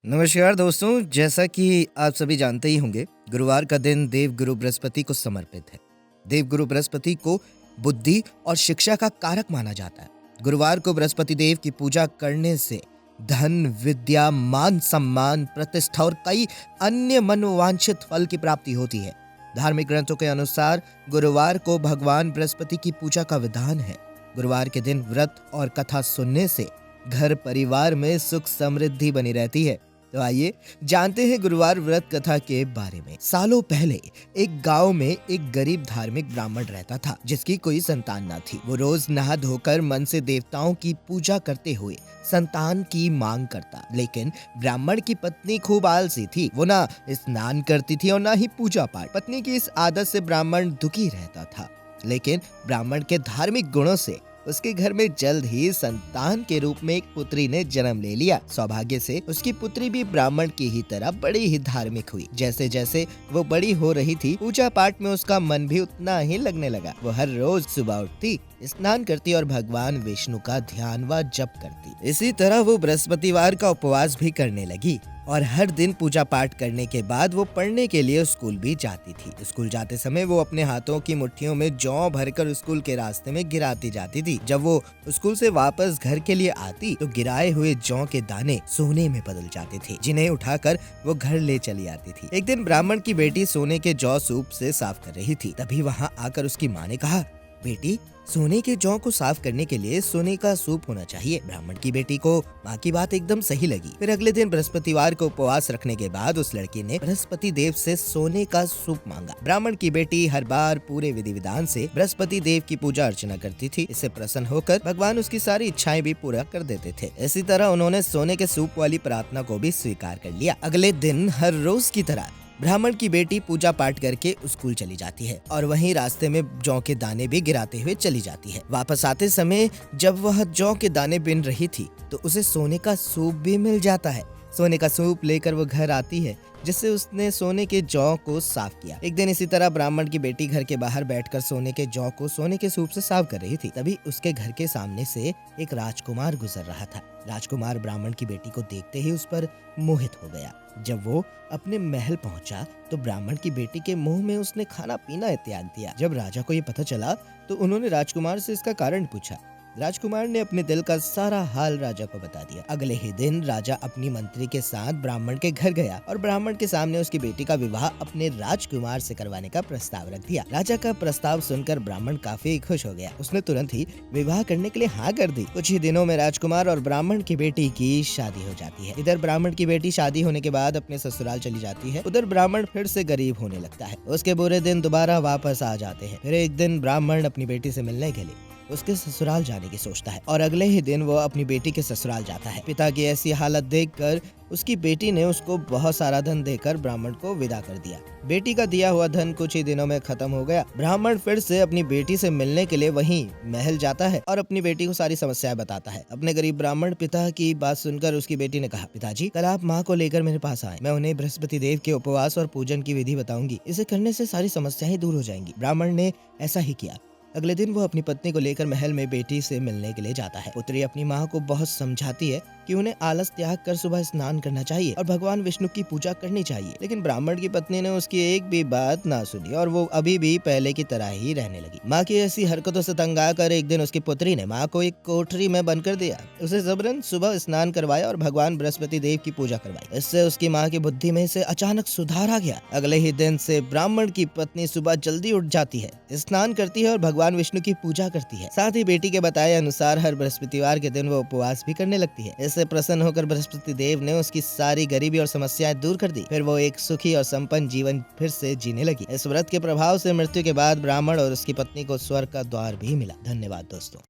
नमस्कार दोस्तों, जैसा कि आप सभी जानते ही होंगे, गुरुवार का दिन देवगुरु बृहस्पति को समर्पित है। देवगुरु बृहस्पति को बुद्धि और शिक्षा का कारक माना जाता है। गुरुवार को बृहस्पति देव की पूजा करने से धन, विद्या, मान सम्मान, प्रतिष्ठा और कई अन्य मनोवांछित फल की प्राप्ति होती है। धार्मिक ग्रंथों के अनुसार गुरुवार को भगवान बृहस्पति की पूजा का विधान है। गुरुवार के दिन व्रत और कथा सुनने से घर परिवार में सुख समृद्धि बनी रहती है। तो आइए जानते हैं गुरुवार व्रत कथा के बारे में। सालों पहले एक गांव में एक गरीब धार्मिक ब्राह्मण रहता था जिसकी कोई संतान न थी। वो रोज नहा धोकर मन से देवताओं की पूजा करते हुए संतान की मांग करता, लेकिन ब्राह्मण की पत्नी खूब आलसी थी। वो ना स्नान करती थी और ना ही पूजा पाठ। पत्नी की इस आदत से ब्राह्मण दुखी रहता था, लेकिन ब्राह्मण के धार्मिक गुणों से उसके घर में जल्द ही संतान के रूप में एक पुत्री ने जन्म ले लिया। सौभाग्य से उसकी पुत्री भी ब्राह्मण की ही तरह बड़ी ही धार्मिक हुई। जैसे जैसे वो बड़ी हो रही थी, पूजा पाठ में उसका मन भी उतना ही लगने लगा। वो हर रोज सुबह उठती, स्नान करती और भगवान विष्णु का ध्यान व जप करती। इसी तरह वो बृहस्पतिवार का उपवास भी करने लगी और हर दिन पूजा पाठ करने के बाद वो पढ़ने के लिए स्कूल भी जाती थी। स्कूल जाते समय वो अपने हाथों की मुट्ठियों में जौ भरकर स्कूल के रास्ते में गिराती जाती थी। जब वो स्कूल से वापस घर के लिए आती तो गिराए हुए जौ के दाने सोने में बदल जाते थे, जिन्हें उठाकर वो घर ले चली आती थी। एक दिन ब्राह्मण की बेटी सोने के जौ सूप से साफ कर रही थी। तभी वहाँ आकर उसकी माँ ने कहा, बेटी, सोने के जौ को साफ करने के लिए सोने का सूप होना चाहिए। ब्राह्मण की बेटी को माँ की बात एकदम सही लगी। फिर अगले दिन बृहस्पतिवार को उपवास रखने के बाद उस लड़की ने बृहस्पति देव से सोने का सूप मांगा। ब्राह्मण की बेटी हर बार पूरे विधि विधान से बृहस्पति देव की पूजा अर्चना करती थी। इससे प्रसन्न होकर भगवान उसकी सारी इच्छाएं भी पूरा कर देते थे। इसी तरह उन्होंने सोने के सूप वाली प्रार्थना को भी स्वीकार कर लिया। अगले दिन हर रोज की तरह ब्राह्मण की बेटी पूजा पाठ करके स्कूल चली जाती है और वहीं रास्ते में जौ के दाने भी गिराते हुए चली जाती है। वापस आते समय जब वह जौ के दाने बिन रही थी तो उसे सोने का सूप भी मिल जाता है। सोने का सूप लेकर वो घर आती है, जिससे उसने सोने के जौ को साफ किया। एक दिन इसी तरह ब्राह्मण की बेटी घर के बाहर बैठकर सोने के जौ को सोने के सूप से साफ कर रही थी। तभी उसके घर के सामने से एक राजकुमार गुजर रहा था। राजकुमार ब्राह्मण की बेटी को देखते ही उस पर मोहित हो गया। जब वो अपने महल पहुंचा तो ब्राह्मण की बेटी के मुंह में उसने खाना पीना त्याग दिया। जब राजा को ये पता चला तो उन्होंने राजकुमार से इसका कारण पूछा। राजकुमार ने अपने दिल का सारा हाल राजा को बता दिया। अगले ही दिन राजा अपनी मंत्री के साथ ब्राह्मण के घर गया और ब्राह्मण के सामने उसकी बेटी का विवाह अपने राजकुमार से करवाने का प्रस्ताव रख दिया। राजा का प्रस्ताव सुनकर ब्राह्मण काफी खुश हो गया। उसने तुरंत ही विवाह करने के लिए हाँ कर दी। कुछ ही दिनों में राजकुमार और ब्राह्मण की बेटी की शादी हो जाती है। इधर ब्राह्मण की बेटी शादी होने के बाद अपने ससुराल चली जाती है, उधर ब्राह्मण फिर से गरीब होने लगता है। उसके बुरे दिन दोबारा वापस आ जाते हैं। फिर एक दिन ब्राह्मण अपनी बेटी से मिलने के लिए उसके ससुराल जाने की सोचता है और अगले ही दिन वो अपनी बेटी के ससुराल जाता है। पिता की ऐसी हालत देखकर उसकी बेटी ने उसको बहुत सारा धन देकर ब्राह्मण को विदा कर दिया। बेटी का दिया हुआ धन कुछ ही दिनों में खत्म हो गया। ब्राह्मण फिर से अपनी बेटी से मिलने के लिए वहीं महल जाता है और अपनी बेटी को सारी समस्याएं बताता है। अपने गरीब ब्राह्मण पिता की बात सुनकर उसकी बेटी ने कहा, पिताजी, कल आप माँ को लेकर मेरे पास आए। मैं उन्हें बृहस्पति देव के उपवास और पूजन की विधि बताऊंगी। इसे करने से सारी समस्याएं दूर हो जाएंगी। ब्राह्मण ने ऐसा ही किया। अगले दिन वो अपनी पत्नी को लेकर महल में बेटी से मिलने के लिए जाता है। पुत्री अपनी माँ को बहुत समझाती है कि उन्हें आलस त्याग कर सुबह स्नान करना चाहिए और भगवान विष्णु की पूजा करनी चाहिए, लेकिन ब्राह्मण की पत्नी ने उसकी एक भी बात ना सुनी और वो अभी भी पहले की तरह ही रहने लगी। माँ की ऐसी हरकतों से तंग आकर एक दिन उसकी पुत्री ने माँ को एक कोठरी में बंद कर दिया। उसे जबरन सुबह स्नान करवाया और भगवान बृहस्पति देव की पूजा करवाई। इससे उसकी माँ की बुद्धि में से अचानक सुधार आ गया। अगले ही दिन से ब्राह्मण की पत्नी सुबह जल्दी उठ जाती है, स्नान करती है और भगवान विष्णु की पूजा करती है। साथ ही बेटी के बताए अनुसार हर बृहस्पतिवार के दिन वो उपवास भी करने लगती है। इससे प्रसन्न होकर बृहस्पति देव ने उसकी सारी गरीबी और समस्याएं दूर कर दी। फिर वो एक सुखी और संपन्न जीवन फिर से जीने लगी। इस व्रत के प्रभाव से मृत्यु के बाद ब्राह्मण और उसकी पत्नी को स्वर्ग का द्वार भी मिला। धन्यवाद दोस्तों।